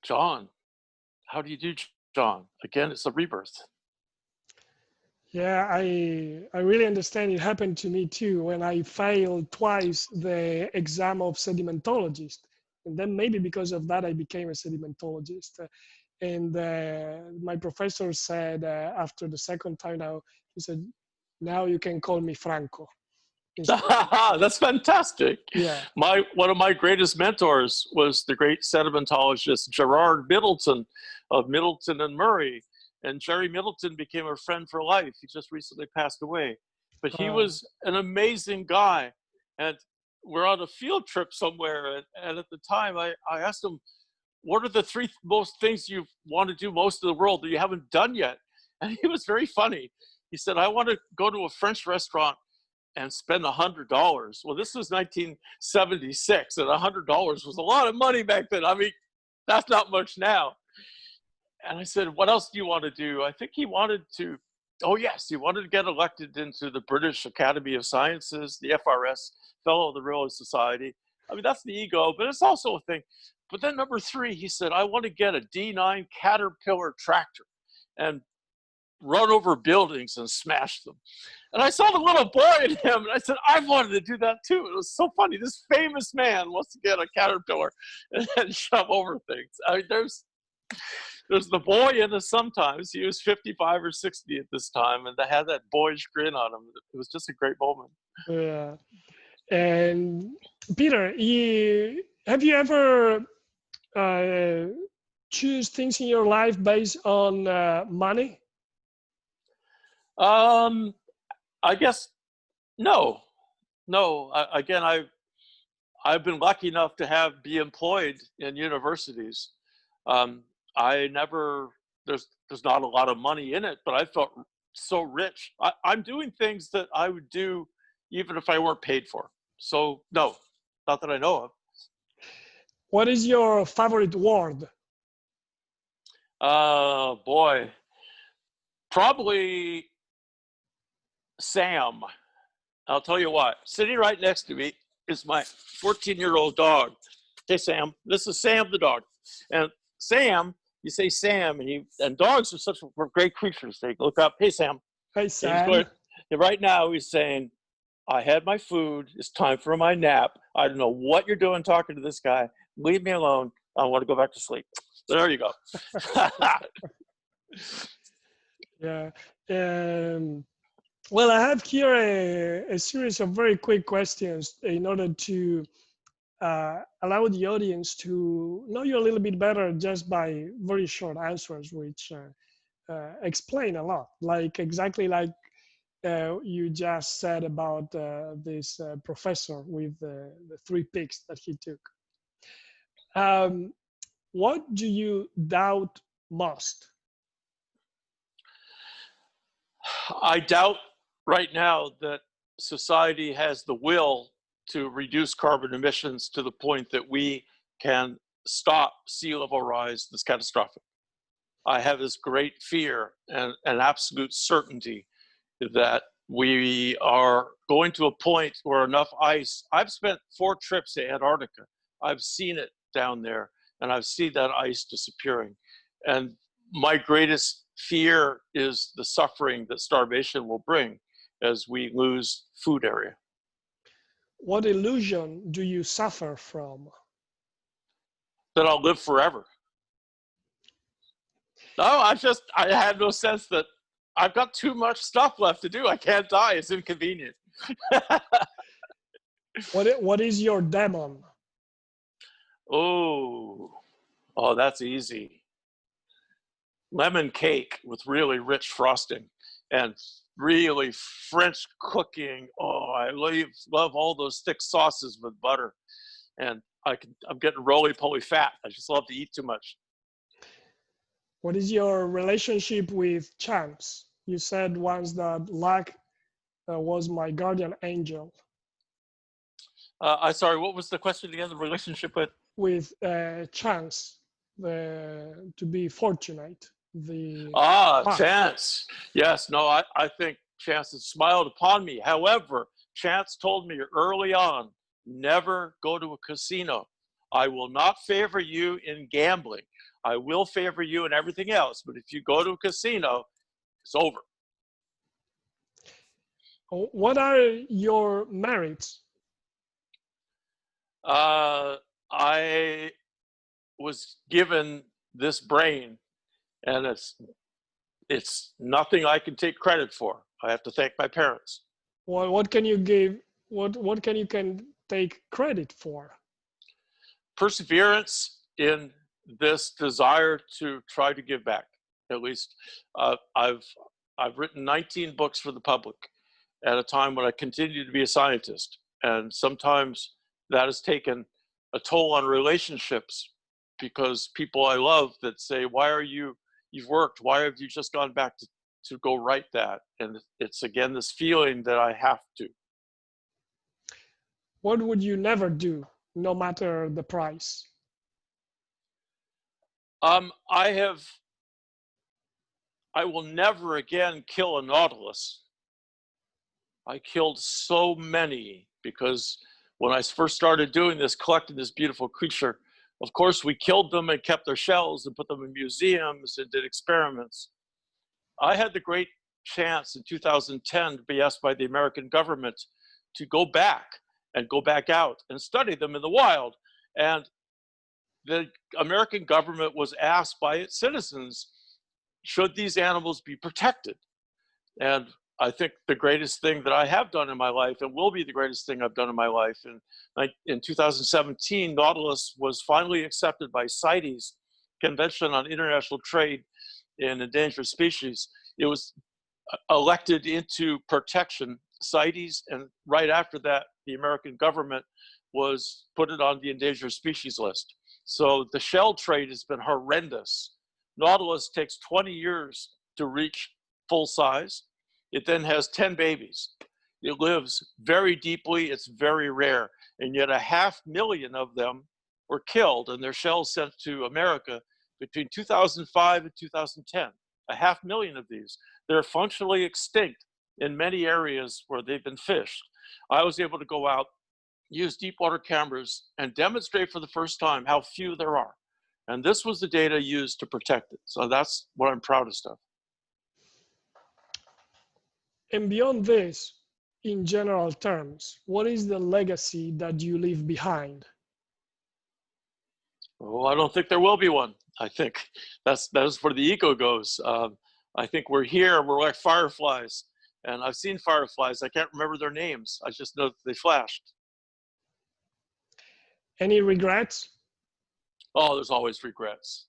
John. How do you do, John? Again, it's a rebirth. Yeah, I really understand. It happened to me too when I failed twice the exam of sedimentologist. And then maybe because of that, I became a sedimentologist. And my professor said after the second time now, he said, now you can call me Franco. That's fantastic. Yeah. One of my greatest mentors was the great sedimentologist Gerard Middleton of Middleton and Murray. And Jerry Middleton became a friend for life. He just recently passed away. But he was an amazing guy. And we're on a field trip somewhere. And at the time, I asked him, what are the 3 most things you want to do most of the world that you haven't done yet? And he was very funny. He said, I want to go to a French restaurant and spend $100. Well, this was 1976, and $100 was a lot of money back then. I mean, that's not much now. And I said, what else do you want to do? I think he wanted to, he wanted to get elected into the British Academy of Sciences, the FRS, Fellow of the Royal Society. I mean, that's the ego, but it's also a thing. But then number 3, he said, I want to get a D9 Caterpillar tractor and run over buildings and smash them. And I saw the little boy in him, and I said, I wanted to do that too. It was so funny. This famous man wants to get a Caterpillar and shove over things. I mean, there's the boy in us sometimes. He was 55 or 60 at this time, and they had that boyish grin on him. It was just a great moment. Yeah. And Peter, have you ever choose things in your life based on money? I guess no, no. Again, I've been lucky enough to be employed in universities. I never there's not a lot of money in it, but I felt so rich. I'm doing things that I would do even if I weren't paid for. So no, not that I know of. What is your favorite word? Boy, probably Sam. I'll tell you what, sitting right next to me is my 14-year-old dog. Hey, Sam. This is Sam the dog. And Sam, you say Sam, and dogs are such great creatures. They look up, hey, Sam. Hey, And Sam. right now, he's saying, I had my food. It's time for my nap. I don't know what you're doing talking to this guy. Leave me alone. I want to go back to sleep. There you go. Yeah. Well, I have here a series of very quick questions in order to allow the audience to know you a little bit better just by very short answers, which explain a lot, exactly like you just said about this professor with the 3 pigs that he took. What do you doubt most? I doubt right now that society has the will to reduce carbon emissions to the point that we can stop sea level rise that's catastrophic. I have this great fear and an absolute certainty that we are going to a point where enough ice. I've spent 4 trips to Antarctica. I've seen it down there, and I've seen that ice disappearing. And my greatest fear is the suffering that starvation will bring as we lose food area. What illusion do you suffer from? That I'll live forever. No, I have no sense that I've got too much stuff left to do. I can't die. It's inconvenient. What is your demon? Oh, that's easy. Lemon cake with really rich frosting and really French cooking. Oh, I love all those thick sauces with butter. And I'm getting roly-poly fat. I just love to eat too much. What is your relationship with chance? You said once that luck was my guardian angel. Sorry, what was the question again? The relationship with? With chance, to be fortunate. Chance. Yes, no, I think chance has smiled upon me. However, chance told me early on, never go to a casino. I will not favor you in gambling. I will favor you in everything else. But if you go to a casino, it's over. What are your merits? I was given this brain, and it's nothing I can take credit for. I have to thank my parents. Well, what can you give? What can you take credit for? Perseverance in this desire to try to give back. At least I've written 19 books for the public at a time when I continue to be a scientist, and sometimes that has taken a toll on relationships because people I love that say, you've worked, why have you just gone back to go write that? And it's again this feeling that I have to. What would you never do, no matter the price? I will never again kill a nautilus. I killed so many because when I first started doing this, collecting this beautiful creature, of course, we killed them and kept their shells and put them in museums and did experiments. I had the great chance in 2010 to be asked by the American government to go back out and study them in the wild. And the American government was asked by its citizens, should these animals be protected? And I think the greatest thing that I have done in my life, and will be the greatest thing I've done in my life, in 2017, nautilus was finally accepted by CITES Convention on International Trade in Endangered Species. It was elected into protection CITES, and right after that, the American government was put it on the endangered species list. So the shell trade has been horrendous. Nautilus takes 20 years to reach full size. It then has 10 babies. It lives very deeply, it's very rare, and yet 500,000 of them were killed and their shells sent to America between 2005 and 2010. 500,000 of these. They're functionally extinct in many areas where they've been fished. I was able to go out, use deep water cameras, and demonstrate for the first time how few there are. And this was the data used to protect it. So that's what I'm proudest of. And beyond this, in general terms, what is the legacy that you leave behind? Well, I don't think there will be one. I think that's where the ego goes. I think we're here, we're like fireflies. And I've seen fireflies. I can't remember their names. I just know that they flashed. Any regrets? Oh, there's always regrets.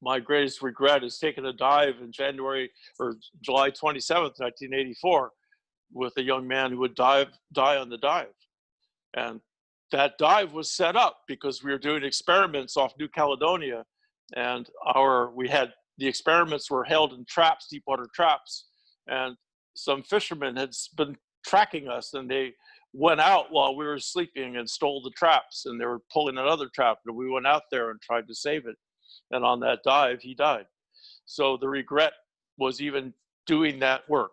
My greatest regret is taking a dive in January or July 27th, 1984, with a young man who would die on the dive. And that dive was set up because we were doing experiments off New Caledonia, and the experiments were held in traps, deep water traps, and some fishermen had been tracking us, and they went out while we were sleeping and stole the traps, and they were pulling another trap, and we went out there and tried to save it. And on that dive, he died. So the regret was even doing that work.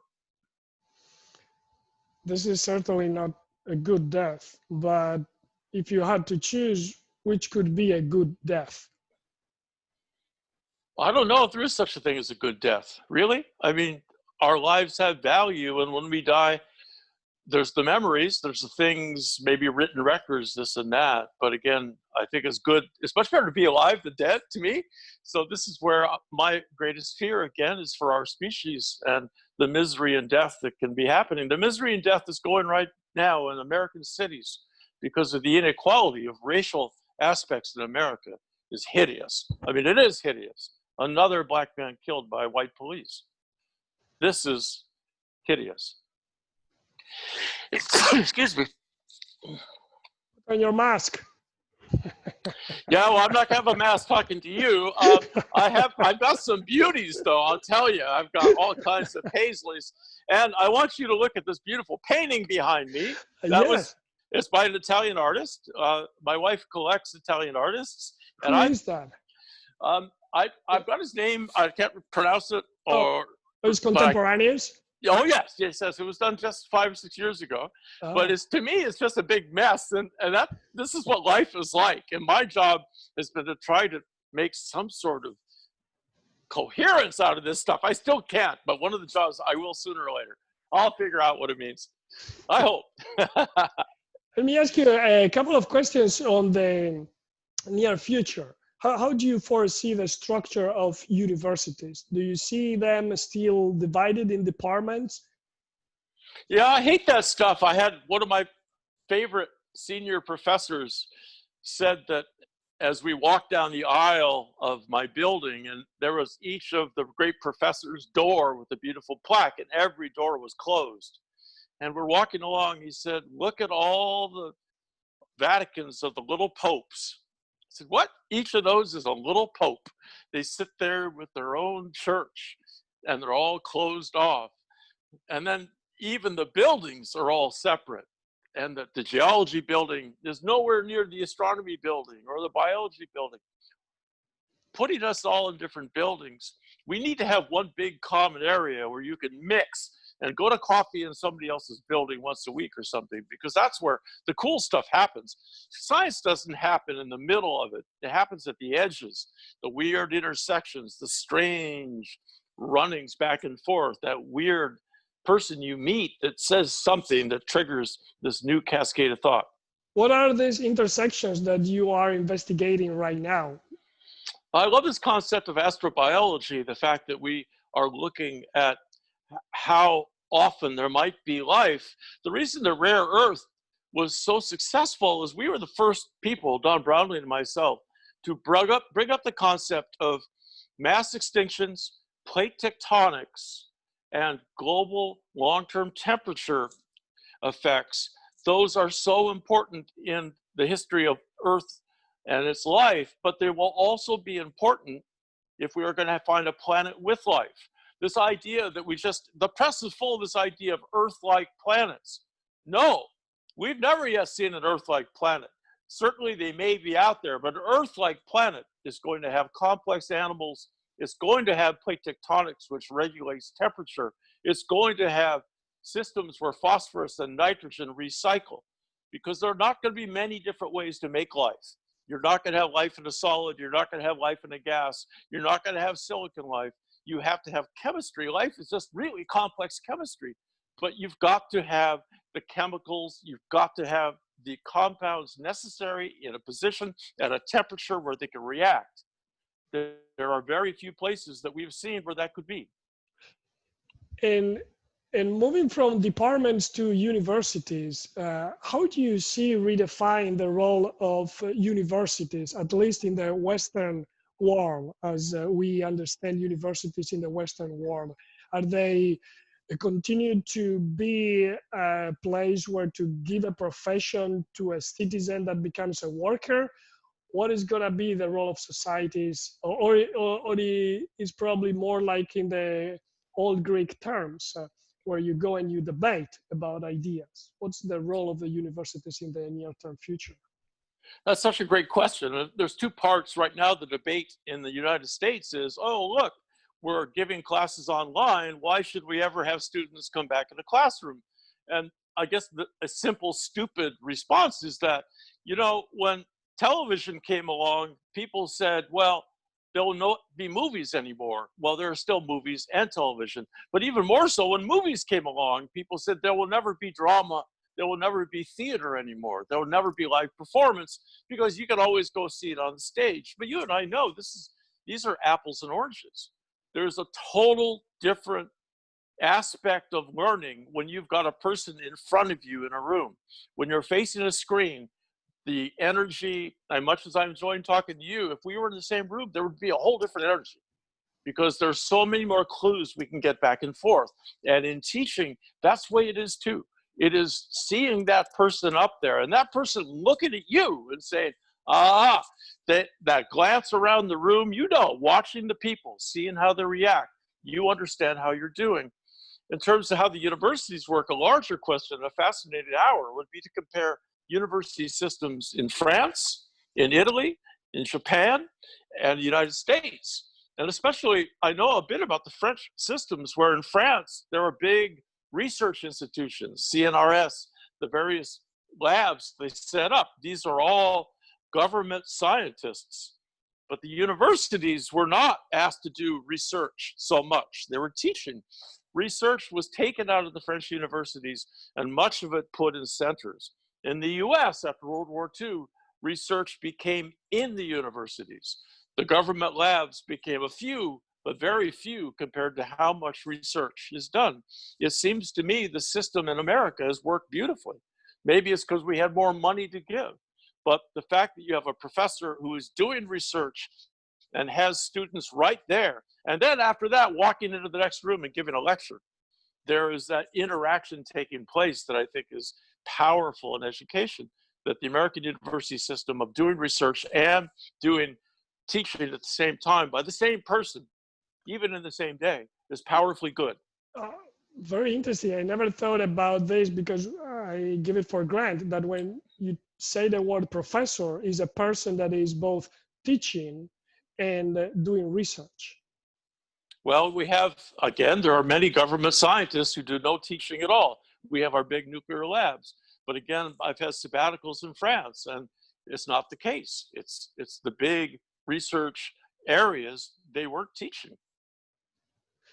This is certainly not a good death, but if you had to choose, which could be a good death? I don't know if there is such a thing as a good death. Really? I mean, our lives have value, and when we die, there's the memories, there's the things, maybe written records, this and that. But again, I think it's good. It's much better to be alive than dead to me. So this is where my greatest fear, again, is for our species and the misery and death that can be happening. The misery and death is going right now in American cities because of the inequality of racial aspects in America is hideous. I mean, it is hideous. Another black man killed by white police. This is hideous. Excuse me. On your mask. Yeah, well, I'm not gonna have a mask talking to you. I've got some beauties though. I'll tell you, I've got all kinds of paisleys, and I want you to look at this beautiful painting behind me. It's by an Italian artist. My wife collects Italian artists, and Who is that? I've got his name. I can't pronounce it. It's contemporaneous. Oh yes, it was done just 5 or 6 years ago. Oh. But to me, it's just a big mess, and this is what life is like. And my job has been to try to make some sort of coherence out of this stuff. I still can't, but one of the jobs I will sooner or later. I'll figure out what it means. I hope. Let me ask you a couple of questions on the near future. How do you foresee the structure of universities? Do you see them still divided in departments? Yeah, I hate that stuff. I had one of my favorite senior professors said that as we walked down the aisle of my building, and there was each of the great professors' door with a beautiful plaque, and every door was closed. And we're walking along, he said, look at all the Vaticans of the little popes. I said, what? Each of those is a little pope. They sit there with their own church, and they're all closed off. And then even the buildings are all separate. And the geology building is nowhere near the astronomy building or the biology building. Putting us all in different buildings, we need to have one big common area where you can mix and go to coffee in somebody else's building once a week or something, because that's where the cool stuff happens. Science doesn't happen in the middle of it. It happens at the edges, the weird intersections, the strange runnings back and forth, that weird person you meet that says something that triggers this new cascade of thought. What are these intersections that you are investigating right now? I love this concept of astrobiology, the fact that we are looking at how often there might be life. The reason the rare earth was so successful is we were the first people, Don Brownlee and myself, to bring up the concept of mass extinctions, plate tectonics, and global long-term temperature effects. Those are so important in the history of Earth and its life, but they will also be important if we are going to find a planet with life. This idea that the press is full of this idea of Earth-like planets. No, we've never yet seen an Earth-like planet. Certainly they may be out there, but an Earth-like planet is going to have complex animals. It's going to have plate tectonics, which regulates temperature. It's going to have systems where phosphorus and nitrogen recycle, because there are not going to be many different ways to make life. You're not going to have life in a solid. You're not going to have life in a gas. You're not going to have silicon life. You have to have chemistry. Life is just really complex chemistry, but you've got to have the chemicals. You've got to have the compounds necessary in a position at a temperature where they can react. There are very few places that we've seen where that could be. And moving from departments to universities, how do you see redefine the role of universities, at least in the Western world, as we understand universities in the Western world? Are they continue to be a place where to give a profession to a citizen that becomes a worker? What is going to be the role of societies, or it's probably more like in the old Greek terms, where you go and you debate about ideas? What's the role of the universities in the near-term future? That's such a great question. There's two parts right now. The debate in the United States is, oh, look, we're giving classes online. Why should we ever have students come back in the classroom? And I guess a simple, stupid response is that, you know, when television came along, people said, well, there will not be movies anymore. Well, there are still movies and television. But even more so, when movies came along, people said there will never be drama. There will never be theater anymore. There will never be live performance, because you can always go see it on the stage. But you and I know these are apples and oranges. There's a total different aspect of learning when you've got a person in front of you in a room. When you're facing a screen, the energy, as much as I'm enjoying talking to you, if we were in the same room, there would be a whole different energy, because there's so many more clues we can get back and forth. And in teaching, that's the way it is too. It is seeing that person up there and that person looking at you and saying, that glance around the room, you know, watching the people, seeing how they react, you understand how you're doing. In terms of how the universities work, a larger question, a fascinating hour, would be to compare university systems in France, in Italy, in Japan, and the United States. And especially, I know a bit about the French systems, where in France, there are big research institutions, CNRS, the various labs they set up. These are all government scientists. But the universities were not asked to do research so much. They were teaching. Research was taken out of the French universities and much of it put in centers. In the US, after World War II, research became in the universities. The government labs became a few, but very few compared to how much research is done. It seems to me the system in America has worked beautifully. Maybe it's because we had more money to give. But the fact that you have a professor who is doing research and has students right there, and then after that, walking into the next room and giving a lecture, there is that interaction taking place that I think is powerful in education, that the American university system of doing research and doing teaching at the same time by the same person, even in the same day, is powerfully good. Very interesting. I never thought about this, because I give it for granted that when you say the word professor, is a person that is both teaching and doing research. Well, we have, again, there are many government scientists who do no teaching at all. We have our big nuclear labs. But again, I've had sabbaticals in France, and it's not the case. It's the big research areas, they weren't teaching.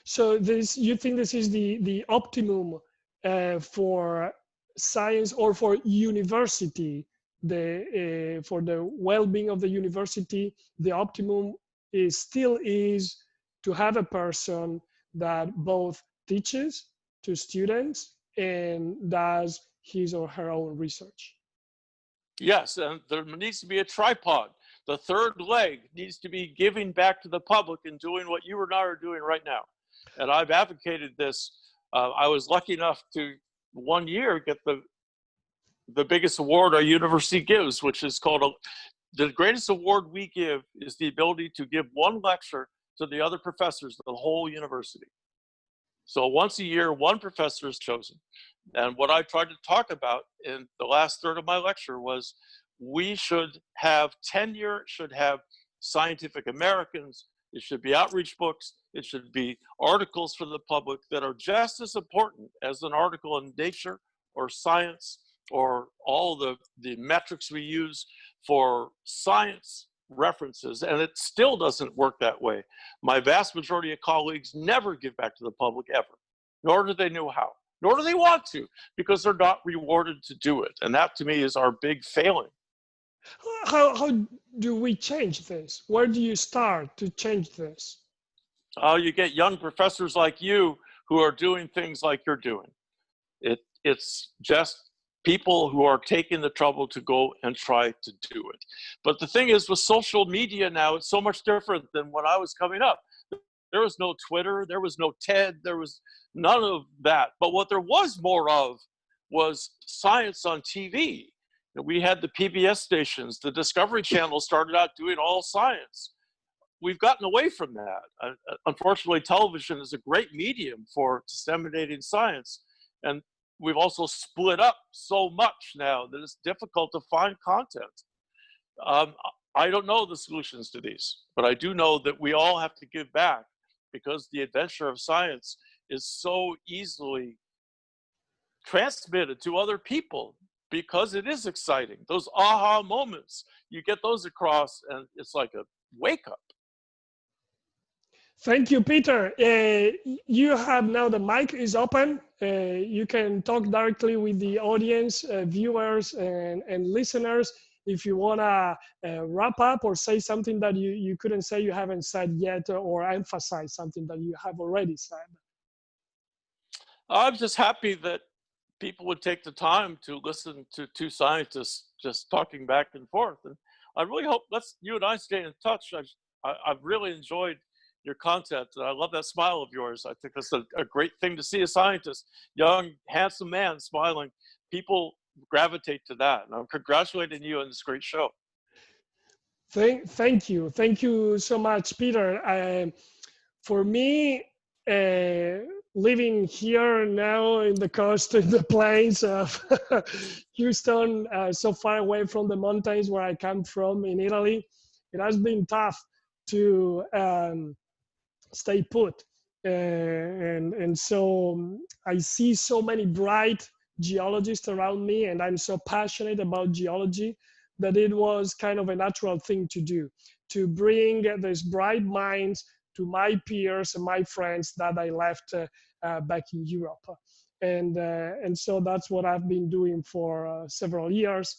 So you think this is the optimum for science or for university, for the well-being of the university? The optimum still is to have a person that both teaches to students and does his or her own research. Yes, and there needs to be a tripod. The third leg needs to be giving back to the public and doing what you and I are doing right now. And I've advocated this. I was lucky enough to 1 year get the biggest award our university gives, which is called the greatest award we give is the ability to give one lecture to the other professors of the whole university. So once a year, one professor is chosen. And what I tried to talk about in the last third of my lecture was we should have tenure, should have Scientific Americans, it should be outreach books, it should be articles for the public that are just as important as an article in Nature or Science or all the metrics we use for science references, and it still doesn't work that way. My vast majority of colleagues never give back to the public ever, nor do they know how, nor do they want to, because they're not rewarded to do it. And that to me is our big failing. How do we change this? Where do you start to change this? You get young professors like you who are doing things like you're doing. It's just people who are taking the trouble to go and try to do it. But the thing is, with social media now, it's so much different than when I was coming up. There was no Twitter, there was no TED, there was none of that. But what there was more of was science on TV. We had the PBS stations, the Discovery Channel started out doing all science. We've gotten away from that. Unfortunately, television is a great medium for disseminating science. And we've also split up so much now that it's difficult to find content. I don't know the solutions to these, but I do know that we all have to give back because the adventure of science is so easily transmitted to other people because it is exciting. Those aha moments, you get those across and it's like a wake up. Thank you, Peter. You have now, the mic is open. You can talk directly with the audience, viewers and listeners. If you want to wrap up or say something that you couldn't say, you haven't said yet, or emphasize something that you have already said. I'm just happy that people would take the time to listen to two scientists just talking back and forth. And I really hope you and I stay in touch. I've really enjoyed your content. And I love that smile of yours. I think that's a great thing to see a scientist, young, handsome man smiling. People gravitate to that. And I'm congratulating you on this great show. Thank you. Thank you so much, Peter. For me, living here now in the coast, in the plains of Houston, so far away from the mountains where I come from in Italy, it has been tough to stay put. And so I see so many bright geologists around me, and I'm so passionate about geology that it was kind of a natural thing to do, to bring these bright minds to my peers and my friends that I left back in Europe. And so that's what I've been doing for several years,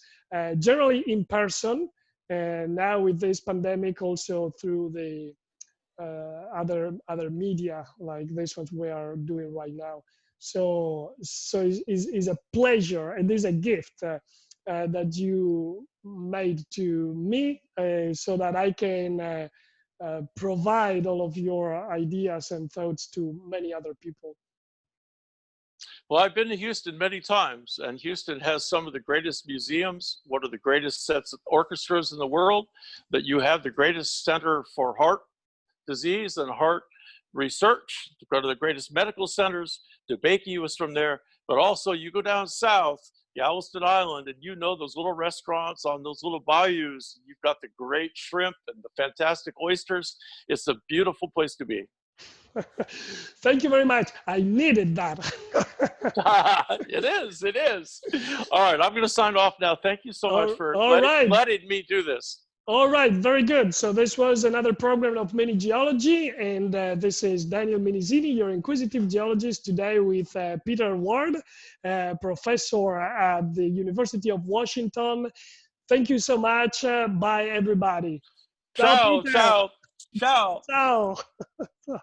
generally in person, and now with this pandemic also through the other media like this one we are doing right now. So it's a pleasure and it's a gift that you made to me so that I can provide all of your ideas and thoughts to many other people. Well, I've been to Houston many times, and Houston has some of the greatest museums, one of the greatest sets of orchestras in the world, that you have the greatest center for heart disease and heart research, to go to the greatest medical centers. DeBakey was from there, but also you go down south, Galveston Island, and you know those little restaurants on those little bayous. You've got the great shrimp and the fantastic oysters. It's a beautiful place to be. Thank you very much. I needed that. It is. All right, I'm going to sign off now. Thank you so much for letting me do this. All right, very good. So this was another program of Mini Geology, and this is Daniel Minizini, your inquisitive geologist, today with Peter Ward, professor at the University of Washington. Thank you so much. Bye, everybody. Ciao, ciao, ciao. Ciao.